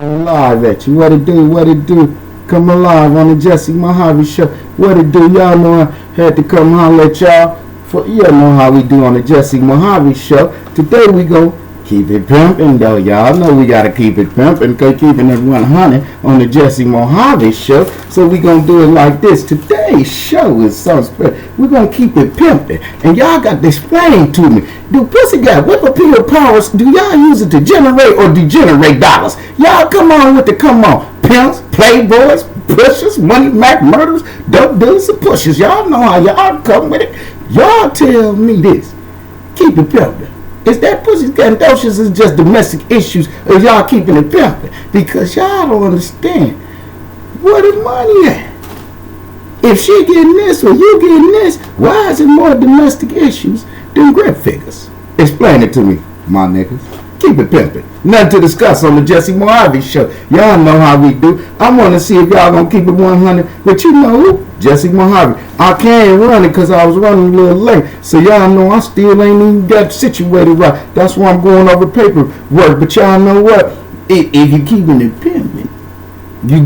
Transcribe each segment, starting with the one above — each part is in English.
Live at you. What it do? What it do? Come alive on the Jesse Mohave Show. What it do? Y'all know I had to come holler at y'all. For y'all know how we do on the Jesse Mohave Show. Today we go keep it pimping though. Y'all know we gotta keep it pimping. Keeping it 100 on the Jesse Mohave Show. So we gonna do it like this. Today's show is so special. We're gonna keep it pimping, and y'all got to explain to me. Do pussy got whip appeal powers? Do y'all use it to generate or degenerate dollars? Y'all come on with the come on. Pimps, playboys, pushers, money mac murders, dope dealers and pushers. Y'all know how y'all come with it. Y'all tell me this. Keep it pimping. Is that pussy scandalous is just domestic issues, or y'all keeping it pimping? Because y'all don't understand. Where the money at? If she getting this or you getting this, why is it more domestic issues than grip figures? Explain it to me, my niggas. Keep it pimping. Nothing to discuss on the Jesse Mohave Show. Y'all know how we do. I want to see if y'all gonna keep it 100. But you know who? Jesse Mohave. I can't run it because I was running a little late. So y'all know I still ain't even got situated right. That's why I'm going over paperwork. But y'all know what? If you keeping it pimping, you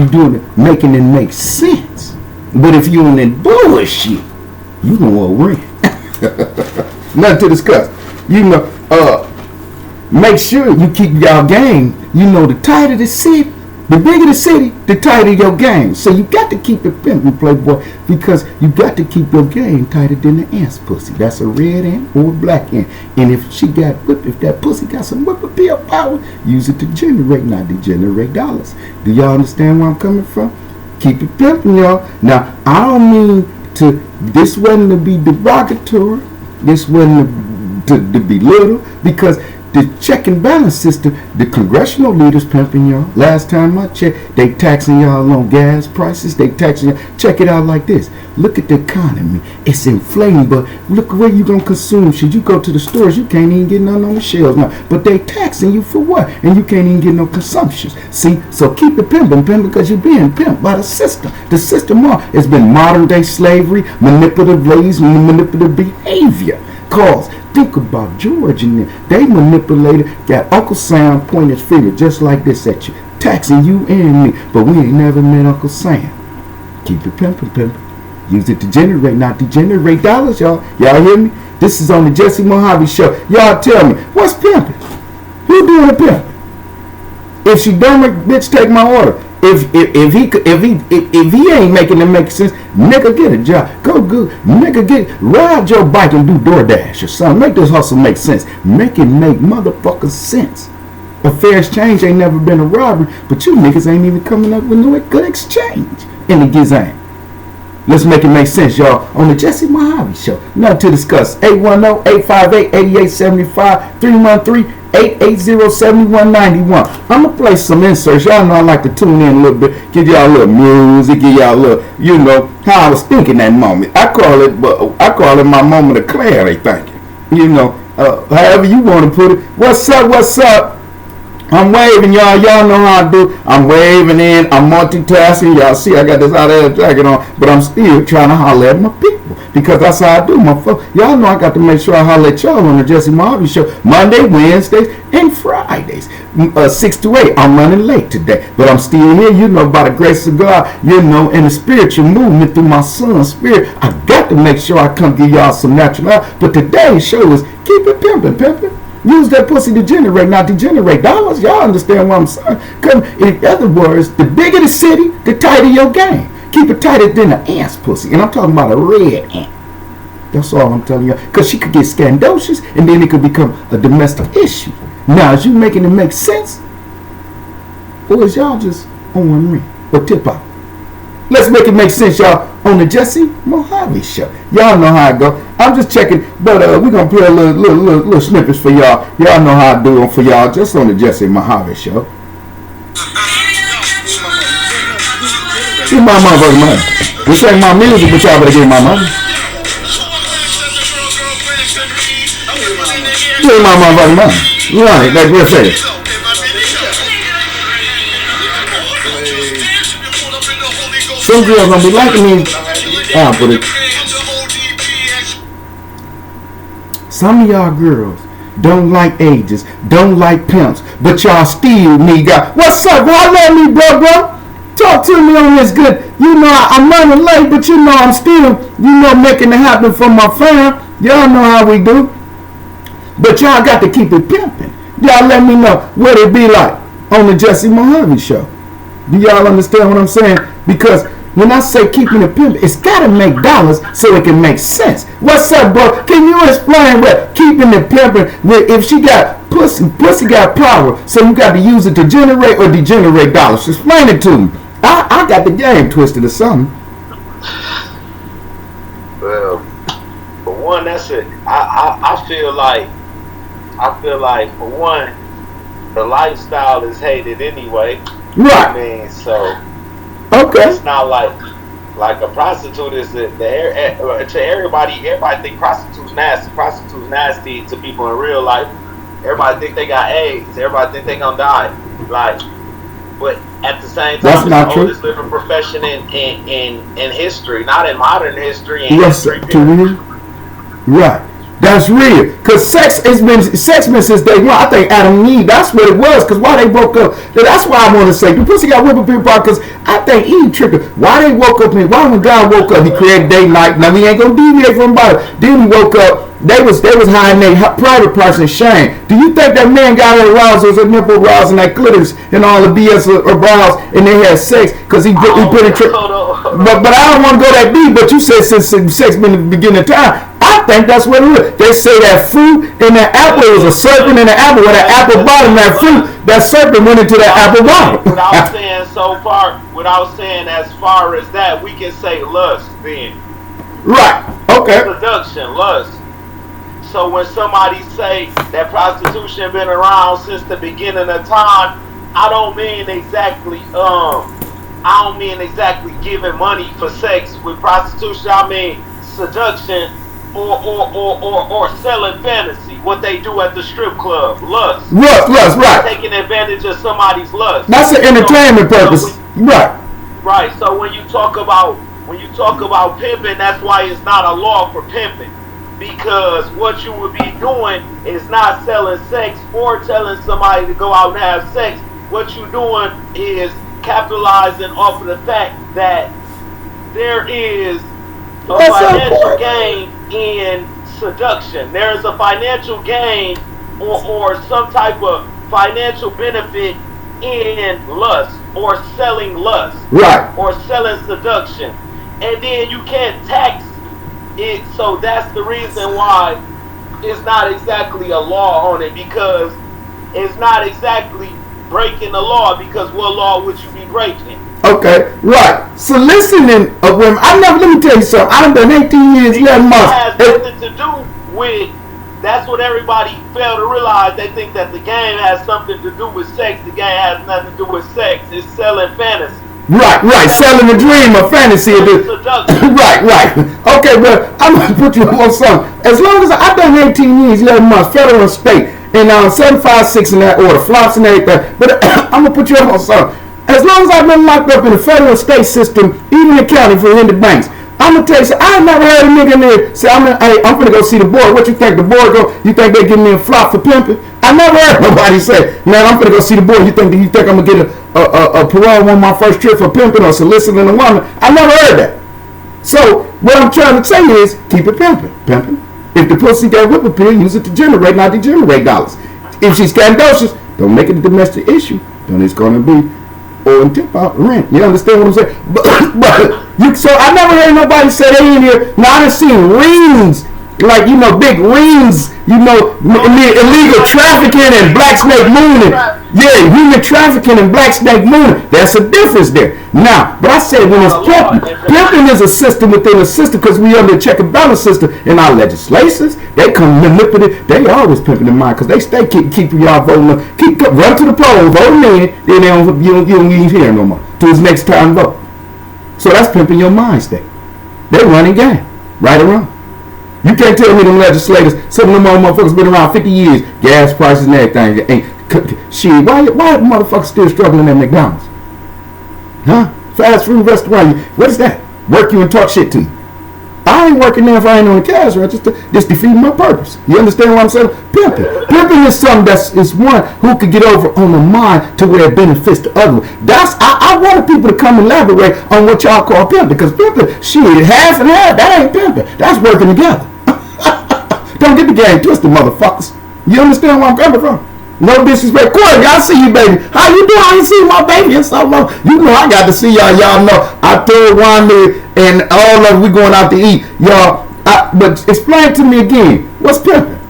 doing it, making it make sense. But if you on that bullshit, you gonna win. Nothing to discuss. You know, make sure you keep y'all game. You know, the tighter the city, the bigger the city, the tighter your game. So you got to keep it pimping, playboy, because you got to keep your game tighter than the ant's pussy. That's a red ant or a black ant. And if she got whip, if that pussy got some whip appeal power, use it to generate, not degenerate dollars. Do y'all understand where I'm coming from? Keep it pimping, y'all. Now, I don't mean to, this wasn't to be derogatory. This wasn't to belittle, because the check and balance system, the congressional leaders pimping y'all. Last time I checked, they taxing y'all on gas prices. They taxing y'all. Check it out like this. Look at the economy. It's inflating, but look where you gonna consume. Should you go to the stores, you can't even get none on the shelves now. But they taxing you for what? And you can't even get no consumptions. See, so keep it pimping, because you're being pimped by the system. The system has been modern day slavery, manipulative ways, manipulative behavior. Cause think about George and them. They manipulated, got Uncle Sam pointing his finger just like this at you, taxing you and me. But we ain't never met Uncle Sam. Keep it pimping. Use it to generate, not degenerate dollars, y'all. Y'all hear me? This is on the Jesse Mohave Show. Y'all tell me, what's pimping? Who doing the pimping? If she don't, bitch, take my order. If he ain't making it make sense, nigga, get a job. Go good. Nigga, ride your bike and do DoorDash or something. Make this hustle make sense. Make it make motherfucking sense. A fair exchange ain't never been a robbery, but you niggas ain't even coming up with no good exchange in the gizang. Let's make it make sense, y'all, on the Jesse Mohave Show. Nothing to discuss. 810-858-8875, 313-880-7191. I'm going to play some inserts. Y'all know I like to tune in a little bit, give y'all a little music, give y'all a little, you know, how I was thinking that moment. I call it my moment of clarity thinking. You know, however you want to put it. What's up? I'm waving, y'all. Y'all know how I do. I'm waving in. I'm multitasking. Y'all see I got this out of jacket on, but I'm still trying to holler at my people, because that's how I do, my folks. Y'all know I got to make sure I holler at y'all on the Jesse Mohave Show Monday, Wednesdays, and Fridays, 6 to 8. I'm running late today, but I'm still here. You know, by the grace of God, you know, in the spiritual movement through my son's spirit, I got to make sure I come give y'all some natural help. But today's show is keep it pimping. Use that pussy to generate, not degenerate dollars. Y'all understand what I'm saying? In other words, the bigger the city, the tighter your game. Keep it tighter than an ant's pussy. And I'm talking about a red ant. That's all I'm telling you. Because she could get scandalous, and then it could become a domestic issue. Now, is you making it make sense? Or is y'all just on one ring? Or tip out? Let's make it make sense, y'all, on the Jesse Mohave Show. Y'all know how I go. I'm just checking, but we're going to play a little snippets for y'all. Y'all know how I do them for y'all, just on the Jesse Mohave Show. Give my motherfucking money. This ain't my music, but y'all better give my money. Give my motherfucking money. Right, like we're saying. Some girls gonna be liking me. I'll put it. Some of y'all girls don't like ages, don't like pimps, but y'all still need God. What's up? Well, let me, bro. Talk to me on this good. You know, I'm running late, but you know I'm still, making it happen for my fam. Y'all know how we do. But y'all got to keep it pimping. Y'all let me know what it be like on the Jesse Mohave Show. Do y'all understand what I'm saying? Because when I say keeping it pimping, it's got to make dollars so it can make sense. What's up, bro? Can you explain what keeping it pimping, if she got pussy got power, so you got to use it to generate or degenerate dollars? Explain it to me. I got the game twisted or something. Well, for one, that's it. I feel like for one, the lifestyle is hated anyway. Right. I mean, so okay. It's not like a prostitute is to everybody. Everybody think prostitutes nasty. Prostitutes nasty to people in real life. Everybody think they got AIDS. Everybody think they gonna die. But at the same time, it's the oldest living profession in history, not in modern history. Yes, to real. Right. That's real. Because sex been since day one. I think Adam and Eve, that's what it was. Because why they broke up. That's why I want to say, the pussy got whipping people out. Because I think Eve tripping. Why they woke up, why when God woke up, he created day night. Now, we ain't going to deviate from about it. Then he woke up. They was hiding their private parts in shame. Do you think that man got her aroused, was a nipple aroused and that clitoris and all the BS aroused and they had sex because he penetrated? But I don't want to go that deep. But you said since sex been the beginning of time, I think that's what it is. They say that fruit in that apple was a serpent in the apple. With that apple bottom, that fruit, that serpent went into that apple bottom. What I was saying as far as that, we can say lust then. Right. Okay. Seduction, lust. So when somebody say that prostitution been around since the beginning of time, I don't mean exactly giving money for sex with prostitution. I mean seduction or selling fantasy. What they do at the strip club, lust. Lust, right. Taking advantage of somebody's lust. That's an entertainment purpose. Right. Right. So when you talk about pimping, that's why it's not a law for pimping. Because what you would be doing is not selling sex or telling somebody to go out and have sex. What you're doing is capitalizing off of the fact that there is a financial gain in seduction. There is a financial gain or some type of financial benefit in lust or selling lust. Right. Or selling seduction. And then you can't tax it, so that's the reason why it's not exactly a law on it, because it's not exactly breaking the law, because what law would you be breaking? Okay, right. So listening of women, let me tell you something. I've done 18 years, 11 months. It has nothing to do with, that's what everybody fail to realize. They think that the game has something to do with sex. The game has nothing to do with sex. It's selling fantasy. Right. Selling a dream, a fantasy. Right. Okay, but I'm going to put you on something. As long as I've done 18 years, 11 months, federal and state, and 756 in that order, flops and everything. But I'm going to put you on something. As long as I've been locked up in the federal and state system, even the county for in the banks, I'm going to tell you, I ain't never heard a nigga in there say, I'm going to go see the board. What you think the board go? You think they give me a flop for pimping? I never heard nobody say, man, I'm going to go see the board. You think I'm going to get a parole on my first trip for pimping or soliciting a woman? I never heard that. So what I'm trying to tell you is keep it pimping. If the pussy got whip appeal, use it to generate, not degenerate dollars. If she's scandalous, don't make it a domestic issue. Then it's going to be or tip out rent. You understand what I'm saying? So I never heard nobody say they in here. Now I done seen rings, like big rings. Illegal trafficking and black snake mooning. Yeah, human trafficking and black snake mooning. That's a difference there. Now, but I said when it's pimping is a system within a system, because we under a check and balance system in our legislations. They come manipulate. They always pimping in mind because they stay keeping y'all voting. Run to the poll, vote in, then you don't even hear no more till his next time vote. So that's pimping your mind state. They running game, right or wrong. You can't tell me them legislators, some of them old motherfuckers been around 50 years, gas prices and everything. Shit, why motherfuckers still struggling at McDonald's? Huh? Fast food restaurant, what is that? Work you and talk shit to you. I ain't working there if I ain't on the cash register. Just defeating my purpose. You understand what I'm saying? Pimping is something is one who could get over on the mind to where it benefits the other. I wanted people to come elaborate on what y'all call pimping, because pimping, shit, half and half, that ain't pimping. That's working together. Don't get the game twisted, motherfuckers. You understand where I'm coming from? No disrespect. Corey, I see you, baby. How you doing? I ain't seen my baby in so long. You know I got to see y'all. Y'all know I told Ronnie and all of we going out to eat. Y'all, but explain to me again. What's pimping?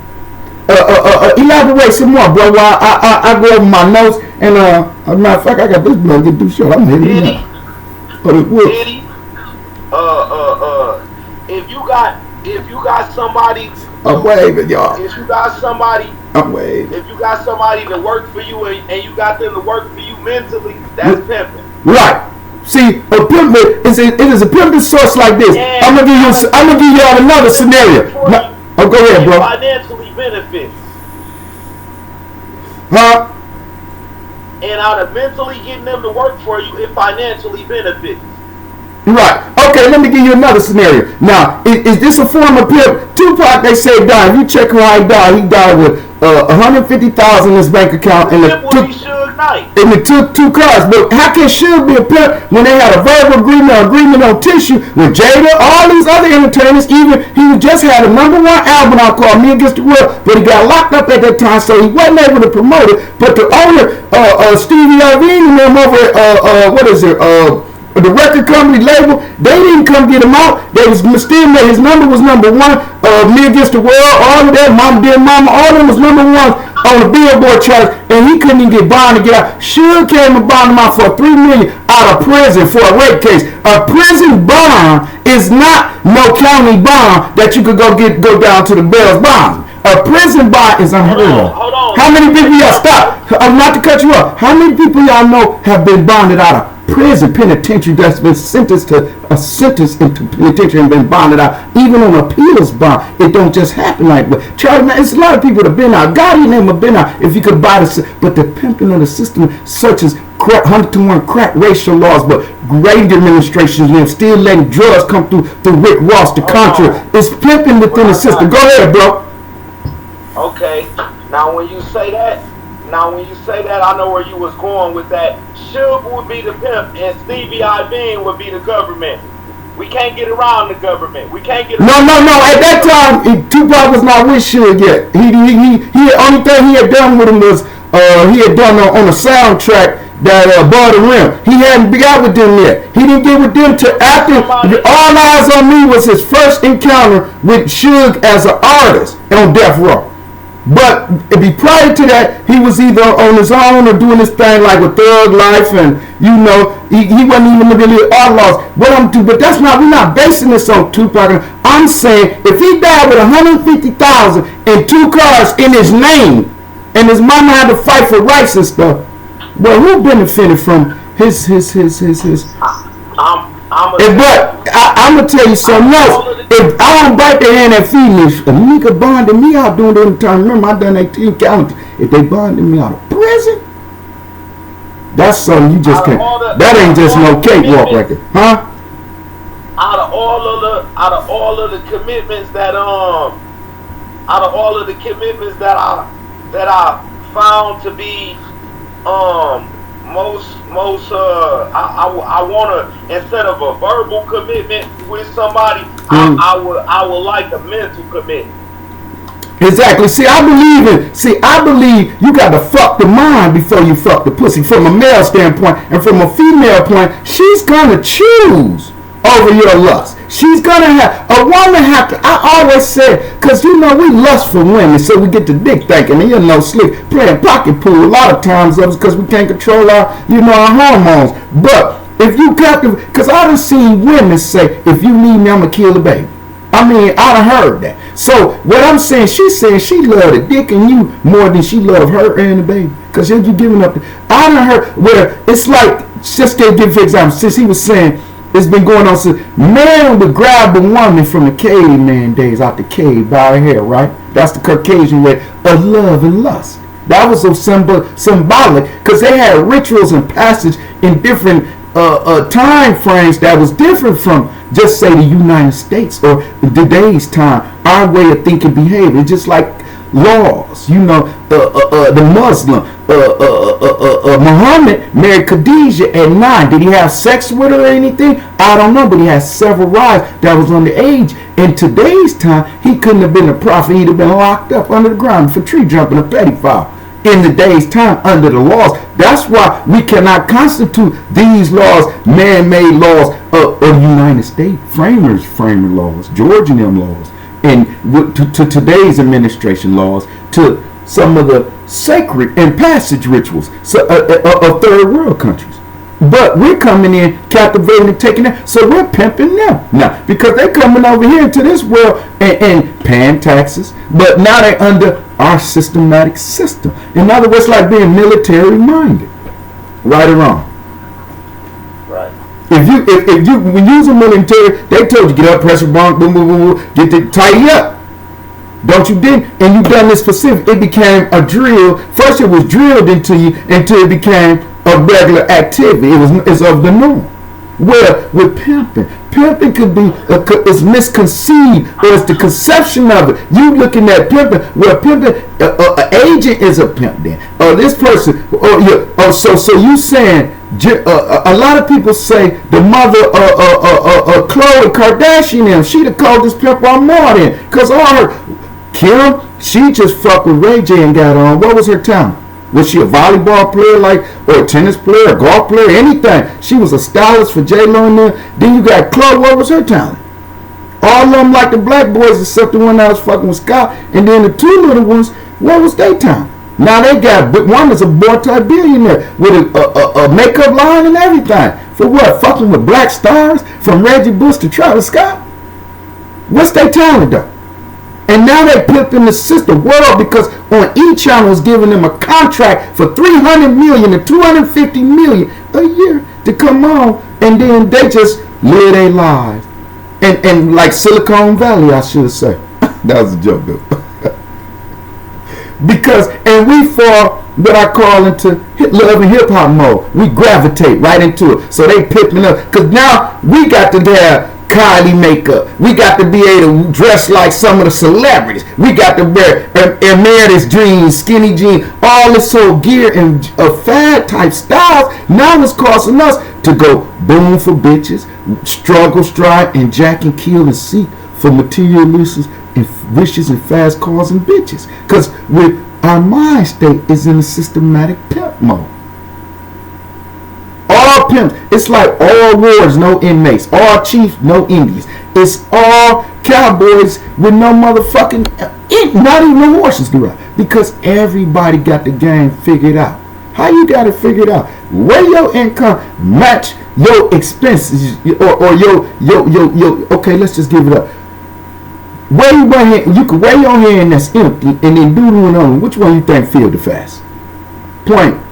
Elaborate some more, bro. While I go over my notes and as a matter of fact, I got this blood get through short. I'm hitting it up. Diddy, if you got somebody, I'm waving, y'all. If you got somebody, I'm waving. If you got somebody to work for you and you got them to work for you mentally, that's pimping. Right. See, a pimp it is a pimping source like this. And I'm gonna give you all another scenario. Go ahead, bro. Financially benefits. Huh? And out of mentally getting them to work for you, it financially benefits. Right. Okay, let me give you another scenario. Now, is this a form of pimp? Tupac, they say, died. If you check how he died with $150,000 in his bank account, and it took 2 cars. But how can Suge be a pimp when they had a verbal agreement on Tissue with Jada, all these other entertainers? Even he just had a #1 album out called Me Against the World, but he got locked up at that time, so he wasn't able to promote it. But the owner, Stevie Irvine, and them over at the record company label, they didn't come get him out. They was still made his number was #1. Me Against the World, all of that, Mama Dear Mama, all of them was #1 on the Billboard chart, and he couldn't even get bond to get out. Suge came and bonded him out for $3 million out of prison for a rape case. A prison bond is not no county bond that you could go down to the Bells bond. A prison bond is unheard of. Hold on. How many people y'all stop? Not to cut you off. How many people y'all know have been bonded out of prison penitentiary, that's been sentenced into penitentiary and been bonded out, even on appeals bond? It don't just happen like that. Charlie, man, it's a lot of people that have been out. God, your name have been out. If you could buy but the pimping of the system, such as 100-to-1 crack racial laws, but great administrations and still letting drugs come through Rick Ross, the Contra. It's pimping within the system. Go ahead, bro. Okay. Now when you say that, I know where you was going with that. Suge would be the pimp, and Stevie Irvine would be the government. We can't get around the government. We can't get around. No. At that time, Tupac was not with Suge yet. He only thing he had done with him was he had done on a soundtrack that Above the Rim. He hadn't got with them yet. He didn't get with them till after All Eyes on Me was his first encounter with Suge as an artist on Death Row. But prior to that, he was either on his own or doing this thing like with Thug Life, and he wasn't even really outlaws. But that's not. We're not basing this on Tupac. I'm saying if he died with $150,000 and 2 cars in his name, and his mama had to fight for rights and stuff, well, who benefited from his? I'm gonna tell you something else. If I don't bite the hand that feed me, if a nigga bonded me out doing it in time, remember I done 18 counties. If they bonded me out of prison, that's something you just can't. That ain't just no cakewalk right there, huh? Out of all of the commitments that I found to be I wanna, instead of a verbal commitment with somebody, I would like a mental commitment. Exactly. See, I believe you got to fuck the mind before you fuck the pussy. From a male standpoint, and from a female point, she's gonna choose over your lust. She's gonna have a woman have to. I always say, cause we lust for women, so we get the dick thinking, and sleep playing pocket pool a lot of times because we can't control our hormones. But if you got to, cause I done seen women say, if you leave me, I'ma kill the baby. I done heard that. So what I'm saying, she's saying she loved the dick and you more than she loved her and the baby. Cause you giving up. I done heard where it's like, just to give an example, since he was saying. It's been going on since man would grab the woman from the caveman days out the cave by her hair, right? That's the Caucasian way of love and lust. That was so symbolic because they had rituals and passage in different time frames that was different from just say the United States or today's time. Our way of thinking, behavior, just like laws. You know, the Muslim, Muhammad married Khadijah at 9. Did he have sex with her or anything? I don't know, but he had several wives that was underage. In today's time, he couldn't have been a prophet. He'd have been locked up under the ground for tree jumping, a pedophile. In today's time, under the laws. That's why we cannot constitute these laws, man-made laws, or United States framers framing laws, Georgian them laws, and to today's administration laws, to some of the sacred and passage rituals of third world countries. But we're coming in, captivating and taking that, so we're pimping them now because they're coming over here into this world and paying taxes. But now they're under our systematic system. In other words, like being military minded, right or wrong. Right. If you when you was a military, they told you get up, press a button, boom, boom, boom, boom, get to tidy up. Don't you did? And you done this specific. It became a drill. First, it was drilled into you until it became a regular activity. It's of the norm. Well, with pimping could be it's misconceived, or it's the conception of it. You looking at pimping. Well, pimping, an agent is a pimp. Then, this person, so you saying a lot of people say the mother Khloe Kardashian, she'd have called this pimp on more than because all her Kim, she just fucked with Ray J and got on. What was her talent? Was she a volleyball player, or a tennis player, a golf player, anything? She was a stylist for J-Lo and them. Then you got Khloe. What was her talent? All of them like the black boys, except the one that was fucking with Scott. And then the two little ones, what was their talent? Now they got, one is a multi-billionaire with a makeup line and everything. For what? Fucking with black stars from Reggie Bush to Travis Scott? What's their talent though? And now they pimping the world because on each channel is giving them a contract for $300 million to $250 million a year to come on, and then they just live their lives. And like Silicon Valley, I should say. That was a joke though. Because, and we fall what I call into love and hip hop mode. We gravitate right into it. So they pimping up. Because now we got to have Kylie makeup. We got to be able to dress like some of the celebrities. We got to wear Emeritus jeans, skinny jeans, all this whole gear and fad type styles. Now it's costing us to go boom for bitches, struggle, strive, and jack and kill and seek for materialisms and wishes and fast cars and bitches. Because with our mind state is in a systematic pimp mode. All pimps. It's like all wards, no inmates. All chiefs, no Indians. It's all cowboys with no motherfucking, not even no horses to ride. Because everybody got the game figured out. How you got it figured out? Where your income match your expenses, or your. Okay, let's just give it up. Where you wear hand, you can wear your hand that's empty and then do one on. Which one you think feel the fast? Point.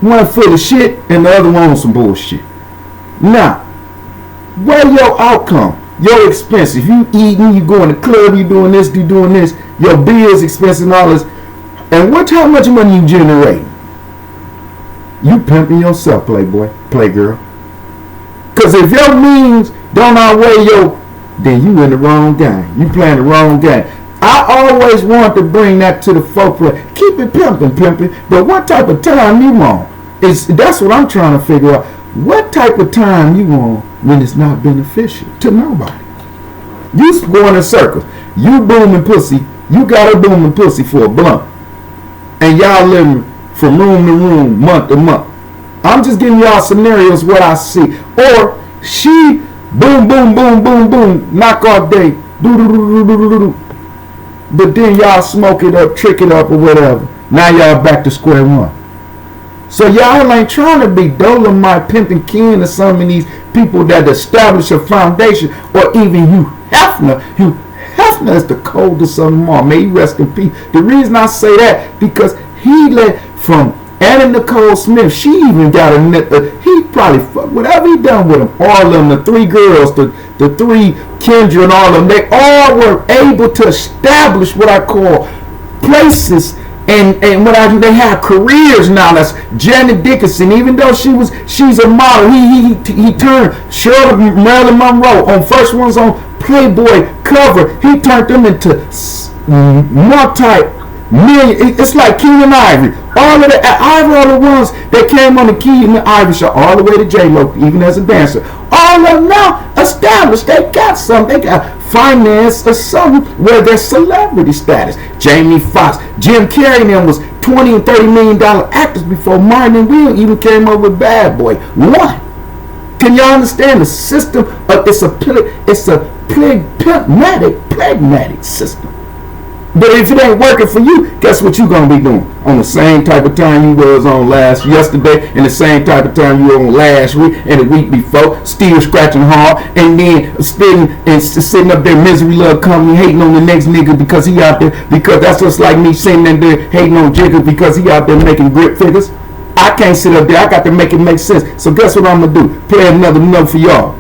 One full of shit and the other one on some bullshit. Now, where your outcome, your expense? If you eating, you going to club, you doing this, your bills, expenses, and all this, and how much money you generating? You pimping yourself, playboy, playgirl. Because if your means don't outweigh your, then you in the wrong game. You playing the wrong game. I always want to bring that to the folk play. Keep it pimping. But what type of time you want? That's what I'm trying to figure out. What type of time you want when it's not beneficial to nobody? You going in circles. You booming pussy. You got a booming pussy for a blunt. And y'all living from room to room, month to month. I'm just giving y'all scenarios what I see. Or she boom, knock off day. Do. But then y'all smoke it up, trick it up, or whatever. Now y'all back to square one. So y'all ain't trying to be Dolomite, pimping kin, or some of these people that establish a foundation, or even Hugh Hefner. Hugh Hefner is the coldest of them all. May he rest in peace. The reason I say that, because he led from Anna Nicole Smith. She even got he probably whatever he done with them. All of them, the three girls, the three Kendra and all of them, they all were able to establish what I call places And what I do, they have careers now. That's Janet Dickinson. Even though she's a model, he turned Shirley Marilyn Monroe on first ones on Playboy cover. He turned them into multi-million. It's like King and Ivory. All of the ones that came on the King and Ivory show, all the way to J-Lo, even as a dancer. All of them now established. They got something. They got finance or something where they're celebrity status. Jamie Foxx, Jim Carrey and them was $20 and $30 million actors before Martin and Will even came up with Bad Boy 1. Can y'all understand the system? It's a pragmatic system. But if it ain't working for you, guess what you gonna be doing? On the same type of time you was on yesterday, and the same type of time you were on last week and the week before, still scratching hard, and then sitting up there misery love company hating on the next nigga because he out there, because that's just like me sitting in there hating on Jigga because he out there making grip figures. I can't sit up there. I got to make it make sense. So guess what I'm gonna do? Play another note for y'all.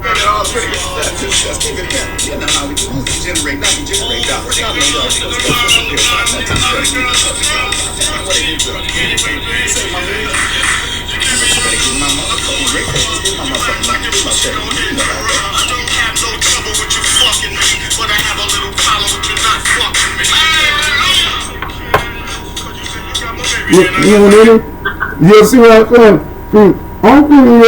You see what I'm saying? I'm giving you a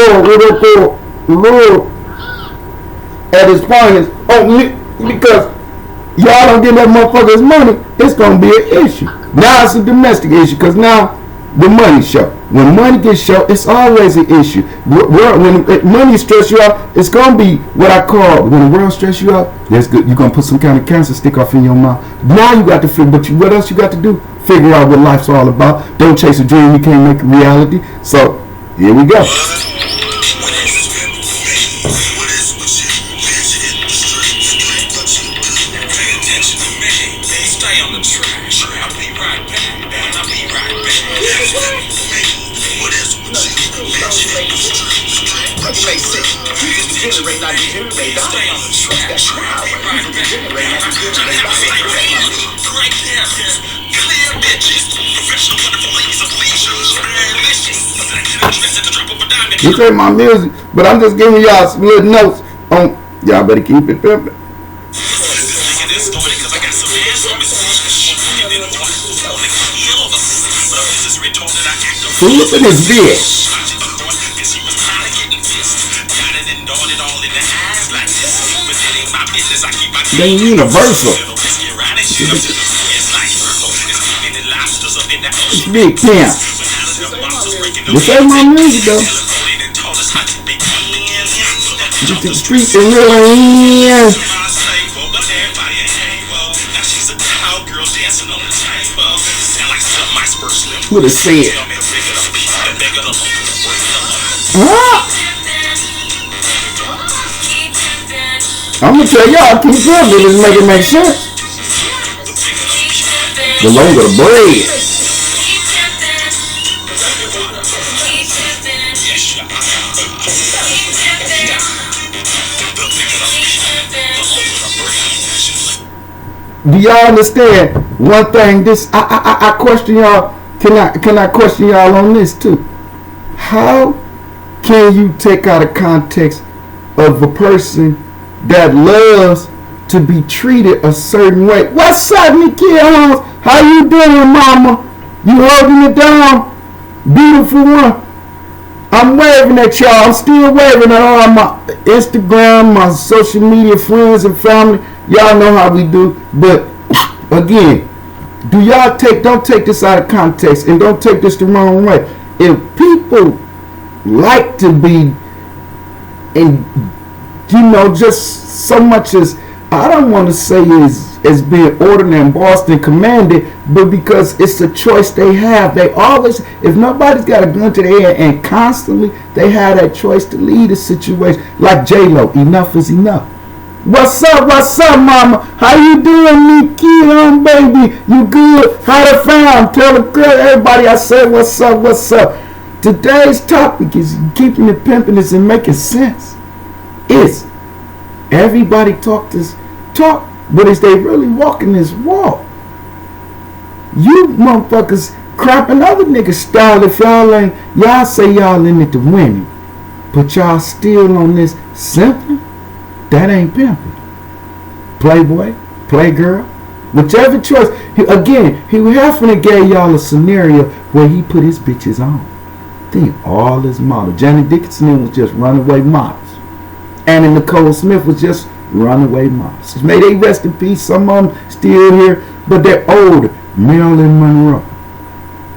at his finest because y'all don't get that motherfucker's money. It's gonna be an issue. Now it's a domestic issue because now the money show. When money gets show, it's always an issue. When money stress you out, it's gonna be what I call when the world stress you out. That's good. You're gonna put some kind of cancer stick off in your mouth. Now you got to figure. But what else you got to do? Figure out what life's all about. Don't chase a dream you can't make a reality. So here we go. This ain't my music, but I'm just giving y'all some little notes on. Y'all better keep it pimping. Look at this bitch. They universal. It's big camp. This ain't my music though. Get the streets and real. What it said? I'm gonna tell y'all, keep pimping, just make it make sense. The longer the bread. Do y'all understand one thing? This I question y'all. Can I question y'all on this too? How can you take out of context of a person that loves to be treated a certain way? What's up, Nikia Holmes? How you doing, mama? You holding it down? Beautiful one. I'm waving at y'all. I'm still waving at all my Instagram, my social media friends and family. Y'all know how we do. But again, don't take this out of context and don't take this the wrong way. If people like to be, and just so much as, I don't want to say is being ordered and bossed and commanded, but because it's a choice they have. They always, if nobody's got a gun to their head and constantly they have that choice to lead a situation, like J-Lo, enough is enough. What's up, mama? How you doing, Nikki? Baby, you good? How the fam? Tell the girl, everybody I said what's up. Today's topic is keeping it pimping and making sense. It's everybody talk, but is they really walking this walk? You motherfuckers crapping other niggas style if y'all say y'all in it to win it, but y'all still on this simping. That ain't pimping. Playboy, playgirl, whichever choice. He halfing gave y'all a scenario where he put his bitches on. Then all his models. Janet Dickinson was just runaway models. Anna Nicole Smith was just runaway models. May they rest in peace. Some of them still here, but they're older. Marilyn Monroe.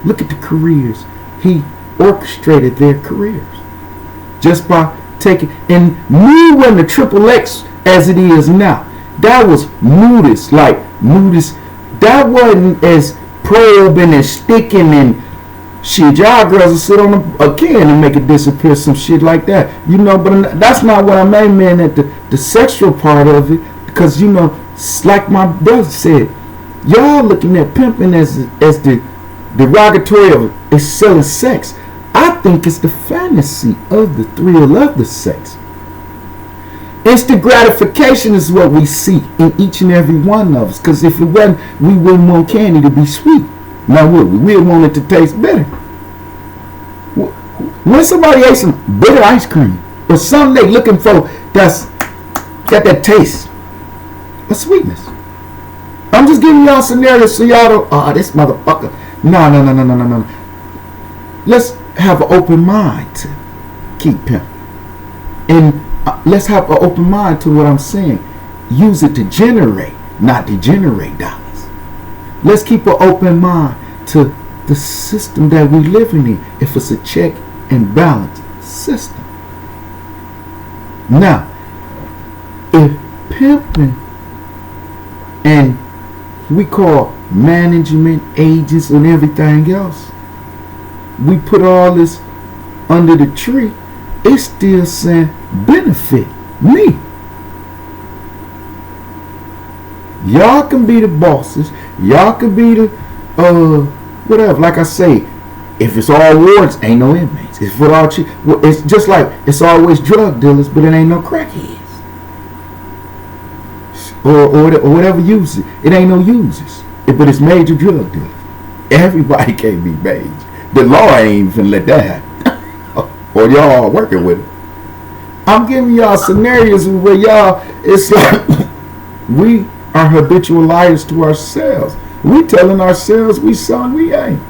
Look at the careers. He orchestrated their careers just by taking, and new when the Triple X as it is now. That was nudist, like nudist. That wasn't as probing and sticking and shit. Y'all girls will sit on a can and make it disappear, some shit like that. You know, but that's not what I mean at the sexual part of it. Because, you know, like my brother said, y'all looking at pimping as the derogatory of it's selling sex. I think it's the fantasy of the thrill of the sex. Instant gratification is what we seek in each and every one of us. Because if it wasn't, we wouldn't want candy to be sweet. Now would we? We'd want it to taste better. When somebody ate some bitter ice cream or something they looking for that's got that taste of sweetness. I'm just giving y'all scenarios so y'all don't, this motherfucker. No. Let's have an open mind to keep pimping. And let's have an open mind to what I'm saying. Use it to generate, not degenerate dollars. Let's keep an open mind to the system that we're living in. If it's a check and balance system. Now, if pimping and we call management agents and everything else, we put all this under the tree, it's still saying benefit me. Y'all can be the bosses. Y'all can be the whatever. Like I say, if it's all wards, ain't no inmates. If it's all it's just like it's always drug dealers, but it ain't no crackheads or whatever uses it. It ain't no users, but it's major drug dealers. Everybody can't be major. The law ain't even finna let that happen. Or y'all working with it. I'm giving y'all scenarios where y'all, it's like we are habitual liars to ourselves. We telling ourselves we something we ain't.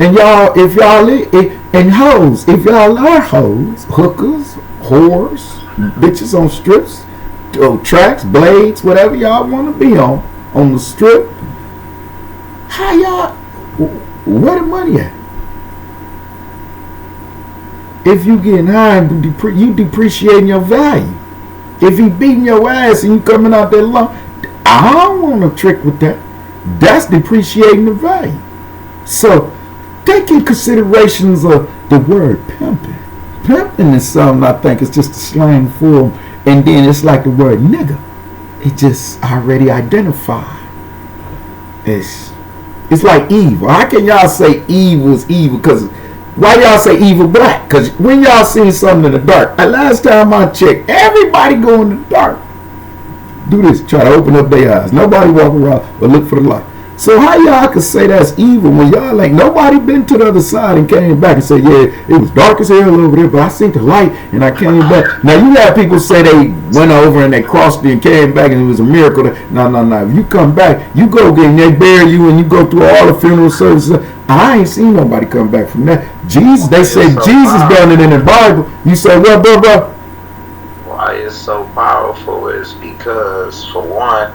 And y'all, if y'all and hoes, if y'all are hoes, hookers, whores, bitches on strips, tracks, blades, whatever y'all want to be on the strip, how y'all, where the money at? If you getting high, you depreciating your value. If he beating your ass and you coming out there long, I don't want to trick with that. That's depreciating the value. So take in considerations of the word pimping. Pimping is something I think is just a slang form, and then it's like the word nigga. It just already identified. It's like evil. How can y'all say evil is evil? Because why y'all say evil black? Because when y'all see something in the dark, last time I checked, everybody go in the dark. Do this, try to open up their eyes. Nobody walk around but look for the light. So how y'all can say that's evil when y'all ain't nobody been to the other side and came back and said, yeah, it was dark as hell over there, but I seen the light and I came back. Now you have people say they went over and they crossed it and came back and it was a miracle. No. If you come back, you go get and they bury you and you go through all the funeral services. I ain't seen nobody come back from that. Jesus, they say Jesus done it in the Bible. You say, well, bro? Why it's so powerful is because, for one,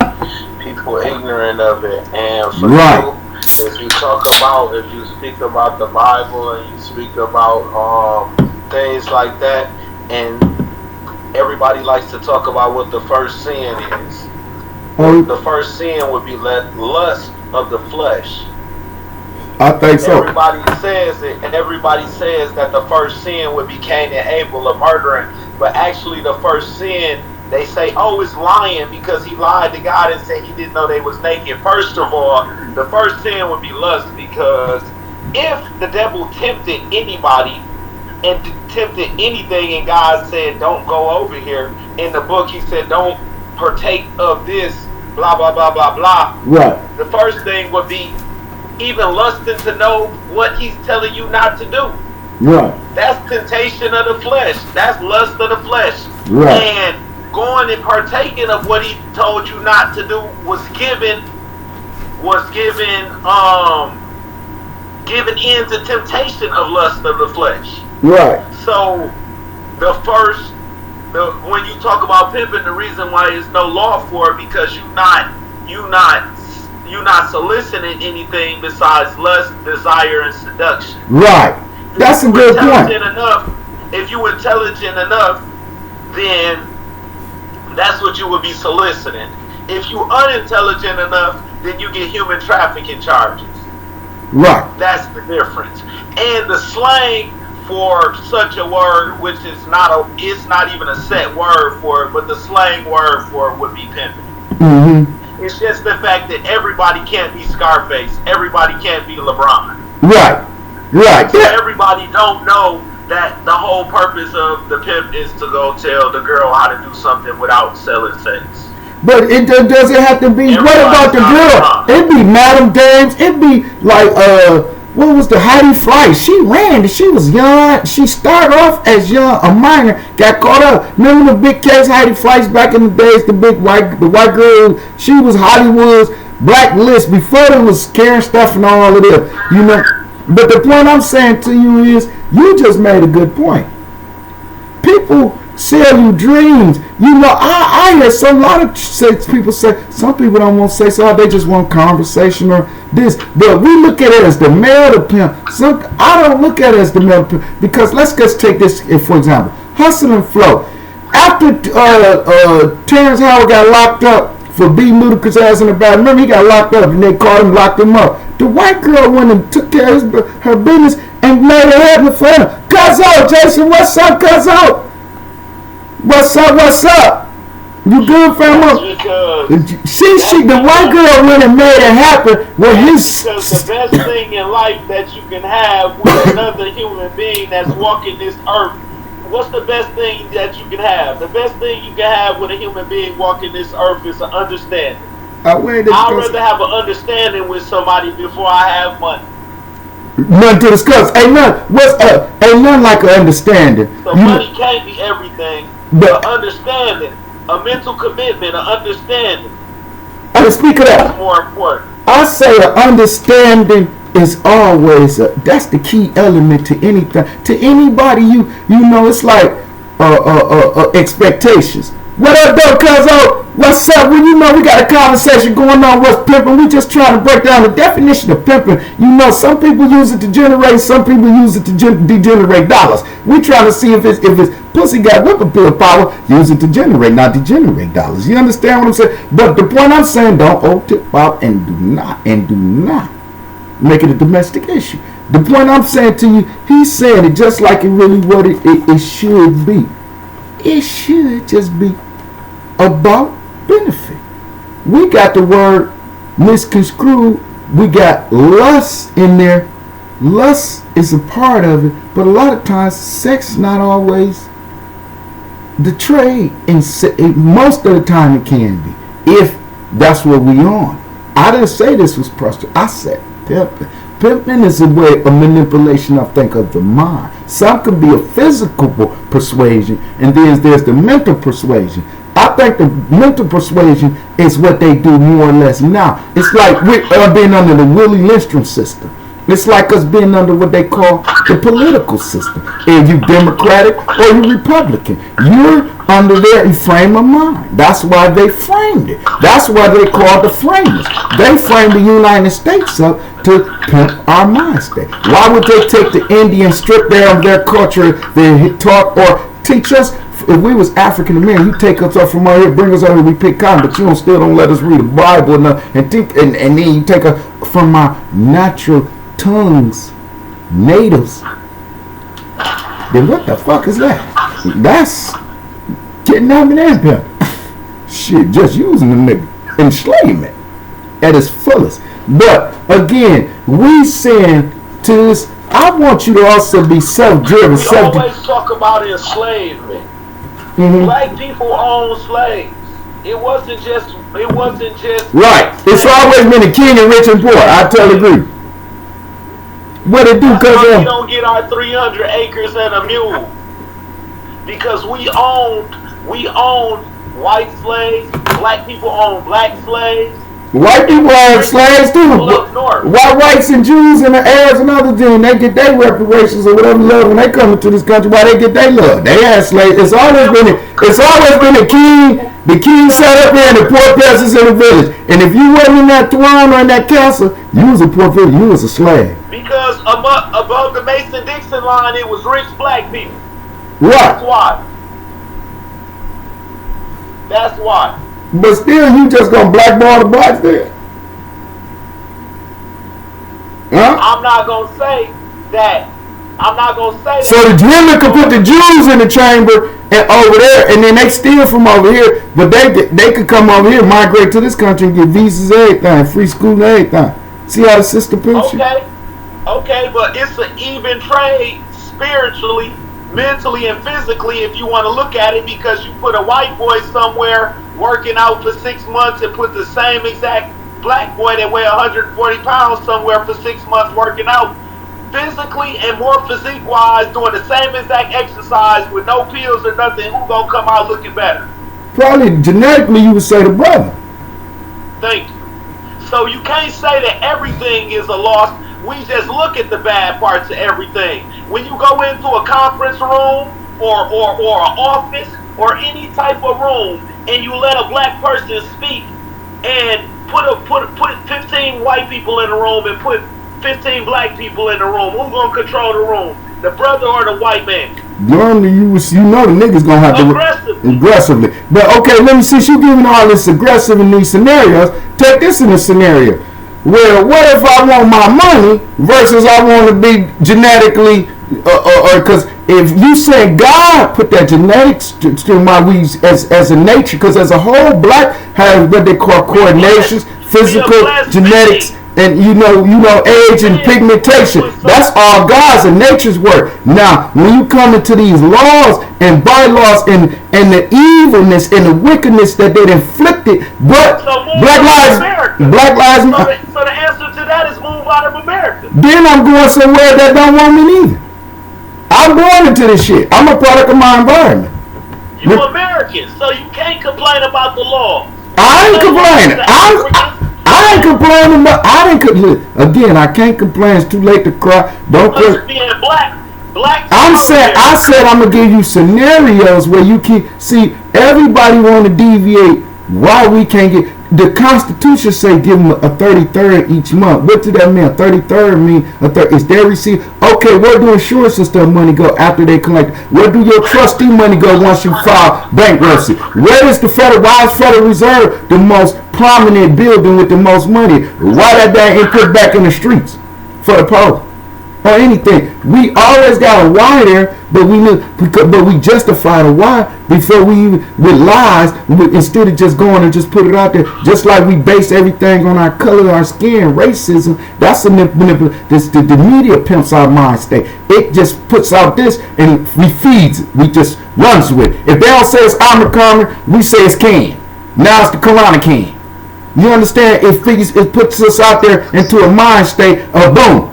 people are ignorant of it, and for two, if you speak about the Bible and you speak about things like that, and everybody likes to talk about what the first sin is. The first sin would be lust of the flesh. I think so. Everybody says it, and everybody says that the first sin would be Cain and Abel of murdering, but actually the first sin, they say, oh, it's lying because he lied to God and said he didn't know they was naked. First of all, the first sin would be lust, because if the devil tempted anybody and tempted anything and God said, don't go over here, in the book he said, don't partake of this, blah, blah, blah, blah, blah. Right. The first thing would be even lusting to know what he's telling you not to do. Right. That's temptation of the flesh. That's lust of the flesh. Right. And going and partaking of what he told you not to do was given in to temptation of lust of the flesh. Right. So when you talk about pimping, the reason why there's no law for it, because you're not soliciting anything besides lust, desire, and seduction. Right. That's a good point. If you were intelligent enough, then that's what you would be soliciting. If you unintelligent enough, then you get human trafficking charges. Right. That's the difference. And the slang for such a word, which is it's not even a set word for it, but the slang word for it would be pimping. Mm-hmm. It's just the fact that everybody can't be Scarface, everybody can't be LeBron. Right. Right. So everybody don't know that the whole purpose of the pimp is to go tell the girl how to do something without selling sex. But it doesn't have to be. What about the girl? It be Madam Dames. It be like what was the Heidi Fleiss? She ran. She was young. She started off as young, a minor. Got caught up. Remember the big case Heidi Fleiss back in the days? The white girl. She was Hollywood's blacklist before there was Karen stuff and all of this. You know. But the point I'm saying to you is, you just made a good point. People sell you dreams. You know, I hear a lot of people say, some people don't want to say so, they just want conversation or this. But we look at it as the male to pimp. I don't look at it as the male to pimp, because let's just take this, for example, Hustle and Flow. After Terrence Howard got locked up for beating Ludacris ass in the back, remember he got locked up and they caught him, locked him up. The white girl went and took care of her business and made her head in the front. Cuzzo, Jason, what's up, Cuzzo? What's up? You good, family? The white girl went and made it happen. Because the best thing in life that you can have with another human being that's walking this earth, what's the best thing that you can have? The best thing you can have with a human being walking this earth is an understanding. I'd rather have an understanding with somebody before I have money. Nothing to discuss. Ain't nothing like an understanding. So money can't be everything. But understanding, a mental commitment, an understanding. And speak of that, that's more important. I say an understanding is always that's the key element to anything. To anybody, you know, it's like expectations. What up, though, cuzzo? What's up? Well, you know, we got a conversation going on. What's pimping? We just trying to break down the definition of pimping. You know, some people use it to generate, some people use it to degenerate dollars. We trying to see if it's pussy got whippersnapper power, use it to generate, not degenerate dollars. You understand what I'm saying? But the point I'm saying, don't tip out and do not make it a domestic issue. The point I'm saying to you, he's saying it just like it really what it should be. It should just be about benefit. We got the word misconstrued. We got lust in there. Lust is a part of it, but a lot of times sex is not always the trade. And most of the time it can be, if that's what we on. I didn't say this was prostitution. I said pimping. Pimping is a way of manipulation, I think, of the mind. Some can be a physical persuasion, and then there's the mental persuasion. I think the mental persuasion is what they do more or less now. It's like we're being under the Willie Lindstrom system. It's like us being under what they call the political system. Are you Democratic or you Republican? You're under their frame of mind. That's why they framed it. That's why they called the framers. They framed the United States up to pimp our mind state. Why would they take the Indian, strip down their culture, their talk, or teach us? If we was African American, you take us up from out here, bring us out here, we pick cotton, but you still don't let us read the Bible enough, and then you take us from our natural tongues, natives. Then what the fuck is that? That's kidnapping and pimp. Shit, just using the nigga, enslavement at its fullest. But again, we saying to this, I want you to also be self-driven. We always talk about enslavement. Mm-hmm. Black people own slaves. It wasn't just right. It's always been the king and rich and poor. I totally agree. What it do? That's why we Cause don't get our 300 acres and a mule. Because we owned white slaves, black people own black slaves. white people have slaves too. Why whites and Jews and the Arabs and other things, they get their reparations or whatever love when they come into this country. Why they get their love? They had slaves. It's always been a king. The king sat up there and the poor peasants in the village. And if you wasn't in that throne or in that council, you was a poor village. You was a slave. Because above the Mason-Dixon line, it was rich black people. Right. That's why. That's why. But still, you just gonna blackball the blacks there? Huh? I'm not gonna say that. So the women could put the Jews in the chamber and over there, and then they steal from over here, but they could come over here, migrate to this country, and get visas, everything, free school, and everything. See how the system pimps you? Okay, but it's an even trade spiritually, mentally, and physically if you want to look at it, because you put a white boy somewhere working out for 6 months and put the same exact black boy that weigh 140 pounds somewhere for 6 months working out physically and more physique wise, doing the same exact exercise with no pills or nothing. Who gonna come out looking better? Probably genetically you would say the brother. Thank you. So you can't say that everything is a loss. We just look at the bad parts of everything. When you go into a conference room or an office or any type of room and you let a black person speak and put 15 white people in the room and put 15 black people in the room, who's gonna control the room? The brother or the white man? Normally you know the niggas gonna have to aggressively. But okay, let me see. You giving all this aggressive in these scenarios. Take this in a scenario where what if I want my money versus I want to be genetically or because if you say God put that genetics to my weeds as a nature, because as a whole black have what they call coordinations, physical, genetics. And you know, age and pigmentation. That's all God's and nature's work. Now, when you come into these laws and bylaws and the evilness and the wickedness that they inflicted, but Black Lives Matter. So the answer to that is move out of America. Then I'm going somewhere that don't want me neither. I'm born into this shit. I'm a product of my environment. You American, so you can't complain about the law. I ain't complaining. I ain't complaining about. Again, I can't complain. It's too late to cry. Don't cry. Being black. I said I'm gonna give you scenarios where you can see everybody want to deviate. Why we can't get the Constitution say give them a 33rd each month. What did that mean? A 33rd mean a third? Is their receipt? Okay, where do insurance system money go after they collect? Where do your trustee money go once you file bankruptcy? Where is the why is Federal Reserve the most prominent building with the most money? Why that ain't put back in the streets for the poor or anything? We always got a why there, but we justify the why before we even with lies instead of just going and just put it out there. Just like we base everything on our color, our skin, racism. That's the media pimps our mind state. It just puts out this and we feeds it. We just runs with it. If they don't say it's Omicron, we say it's Can. Now it's the Corona Can. You understand? It puts us out there into a mind state of boom.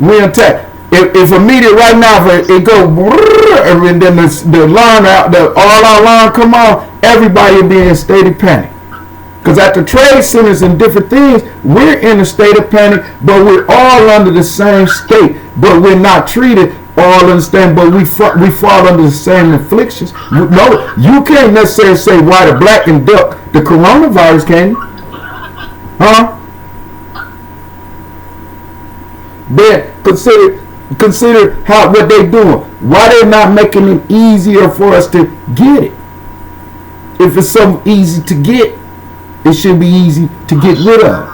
We attack. If a media right now, it go and then the alarm out, the all alarm come on, everybody will be in a state of panic. Because at the trade centers and different things, we're in a state of panic, but we're all under the same state, but we're not treated all understand, but we fall under the same afflictions. No, you can't necessarily say white or black and duck the coronavirus, can you? Huh? Then consider what they doing. Why they're not making it easier for us to get it? If it's so easy to get, it should be easy to get rid of.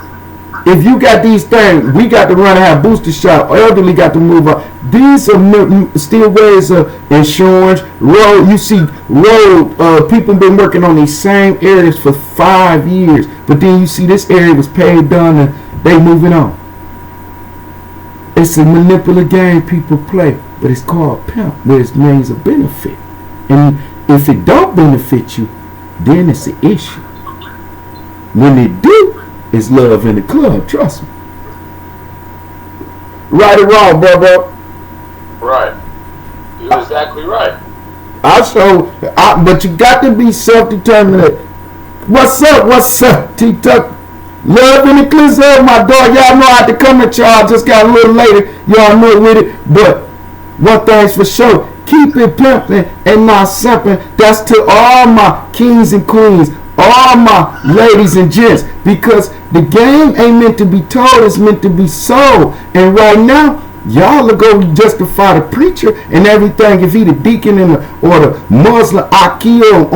If you got these things, we got to run and have booster shot. Elderly got to move up. These are still ways of insurance. Road, you see, people been working on these same areas for 5 years, but then you see this area was paid done and they moving on. It's a manipulative game people play, but it's called pimp, where it means a benefit. And if it don't benefit you, then it's an issue. When it do, it's love in the club, trust me. Right or wrong, bro? Right. You're exactly right. But you got to be self-determined. What's up, T-Tuck? Love in the Clizzo, my dog. Y'all know I had to come at y'all. Just got a little later. Y'all know with it. But one thing's for sure. Keep it pimping and not simping. That's to all my kings and queens. All my ladies and gents. Because the game ain't meant to be told. It's meant to be sold. And right now, y'all are going to justify the preacher and everything. If he the deacon or the Muslim Akil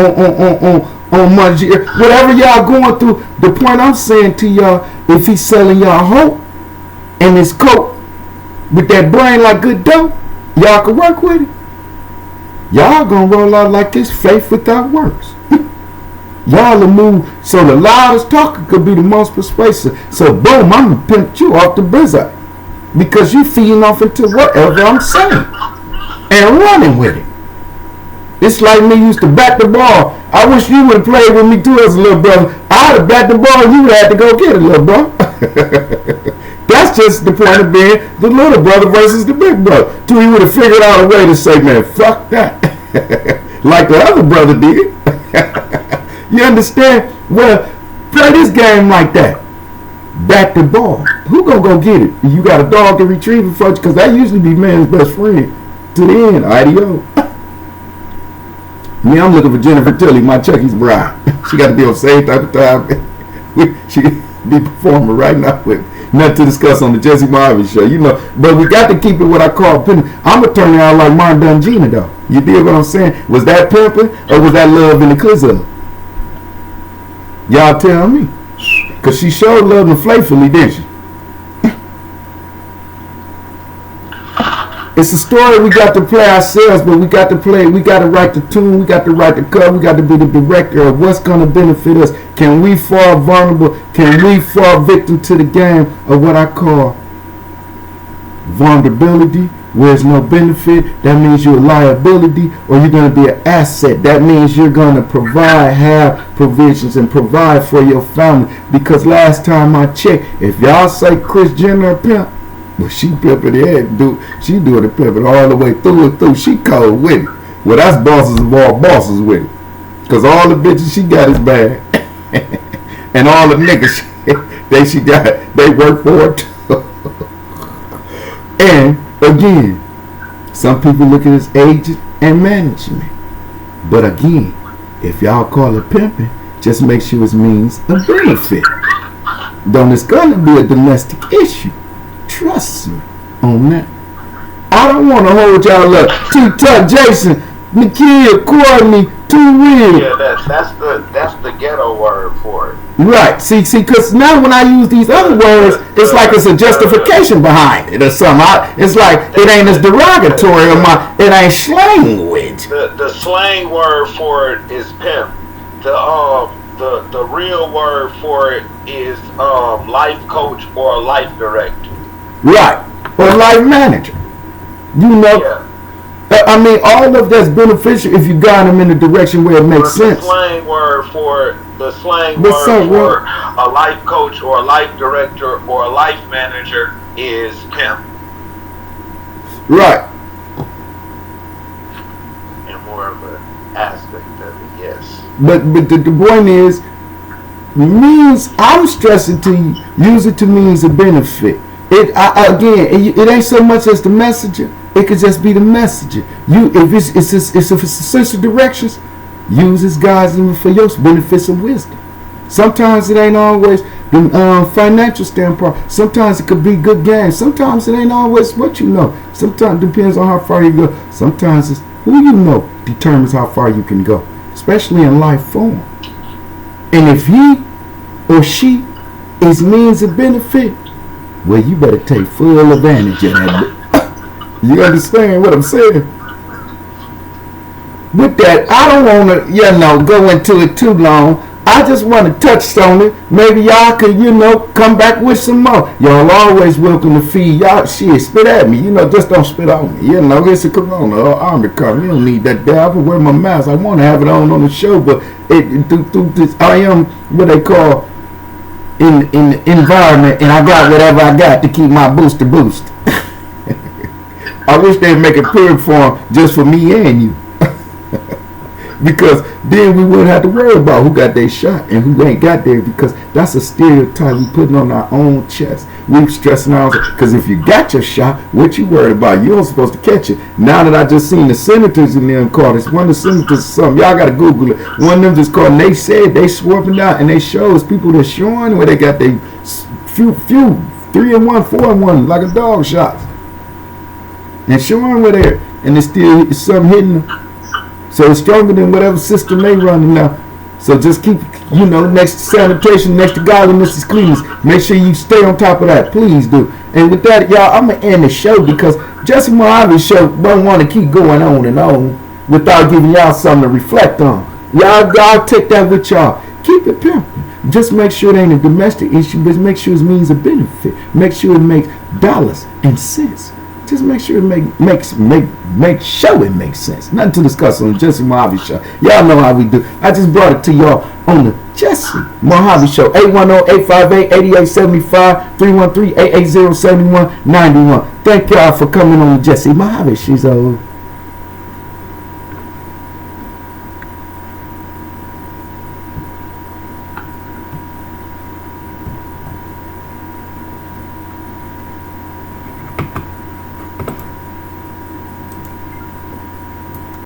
on Majir, whatever y'all going through, the point I'm saying to y'all, if he's selling y'all hope and his coat with that brain like good dope, y'all can work with it. Y'all gonna roll out like this, faith without works. Y'all will move so the loudest talker could be the most persuasive. So boom, I'm gonna pimp you off the blizzard because you feeding off into whatever I'm saying and running with it. It's like me used to bat the ball. I wish you would have played with me too as a little brother. I'd have bat the ball and you would have had to go get it, little bro. That's just the point of being the little brother versus the big brother. Till he would have figured out a way to say, man, fuck that. Like the other brother did. You understand? Well, play this game like that. Bat the ball. Who gonna go get it? You got a dog to retrieve it for you? Because that usually be man's best friend. To the end, IDO. Me, I'm looking for Jennifer Tilly, my Chucky's bride. She got to be on the same type of time. She be performing right now with Nothing to Discuss on the Jesse Mohave Show. You know, but we got to keep it what I call pimping. I'm going to turn it out like Martin Dungina, though. You dig what I'm saying? Was that pimping or was that love in the Clizzo? Y'all tell me. Because she showed love and flavorfully, didn't she? It's a story we got to play ourselves, but we got to play. We got to write the tune. We got to write the cut. We got to be the director of what's going to benefit us. Can we fall vulnerable? Can we fall victim to the game of what I call vulnerability, where there's no benefit? That means you're a liability, or you're going to be an asset. That means you're going to provide, have provisions, and provide for your family. Because last time I checked, if y'all say Kris Jenner a pimp, well, she pimping it, dude. She doing the pimping all the way through and through. She cold with it. Well, that's bosses of all bosses with it. Because all the bitches she got is bad. And all the niggas she got, they work for it too. And, again, some people look at it as agent and management. But again, if y'all call it pimping, just make sure it means a benefit. Don't it's going to be a domestic issue. Trust me on that. I don't want to hold y'all up. T-Tuck, Jason, Nikia, Courtney, Too Real. Yeah, that's the ghetto word for it. Right. See, because now when I use these other words, it's like it's a justification behind it or something. It's like it ain't as derogatory or it ain't slang language. The slang word for it is pimp. The real word for it is life coach or life director. Right. Or life manager. You know. Yeah. I mean, all of that's beneficial if you guide them in the direction where it makes sense. The slang word for a life coach or a life director or a life manager is pimp. Right. And more of an aspect of it, yes. But the point is, means I'm stressing to you, use it to means a benefit. It ain't so much as the messenger. It could just be the messenger. If it's essential directions, use his guides even for your benefits of wisdom. Sometimes it ain't always the financial standpoint. Sometimes it could be good games. Sometimes it ain't always what you know. Sometimes it depends on how far you go. Sometimes it's who you know determines how far you can go, especially in life form. And if he or she is means of benefit, well, you better take full advantage of that. You understand what I'm saying? With that, I don't want to, go into it too long. I just want to touch on it. Maybe y'all could, come back with some more. Y'all always welcome to feed. Y'all, shit, spit at me. Just don't spit on me. It's a corona or Omicron. You don't need that there. I can wear my mask. I want to have it on the show, but through this, I am what they call in the environment, and I got whatever I got to keep my booster boost. I wish they'd make a period form just for me and you. Because then we wouldn't have to worry about who got their shot and who ain't got theirs, because that's a stereotype we putting on our own chest. We stressing out because if you got your shot, what you worried about? You ain't supposed to catch it. Now that I just seen the senators in them called, it's one of the senators or something. Y'all gotta Google it. One of them just called, and they said they swapping out, and they show us people that's showing where they got their few 3-in-1, 4-in-1 like a dog shots, and showing where they're, and it's still something hitting them. So it's stronger than whatever system they running now. So just keep, next to sanitation, next to godliness is cleanness. Make sure you stay on top of that. Please do. And with that, y'all, I'm going to end the show because Jesse Mohave's show don't want to keep going on and on without giving y'all something to reflect on. Y'all take that with y'all. Keep it pimping. Just make sure it ain't a domestic issue, but make sure it means a benefit. Make sure it makes dollars and cents. Just make sure it make sure it makes sense. Nothing to discuss on the Jesse Mohave Show. Y'all know how we do. I just brought it to y'all on the Jesse Mohave Show. 810-858-8875, 313-880-7191. Thank y'all for coming on the Jesse Mohave Show.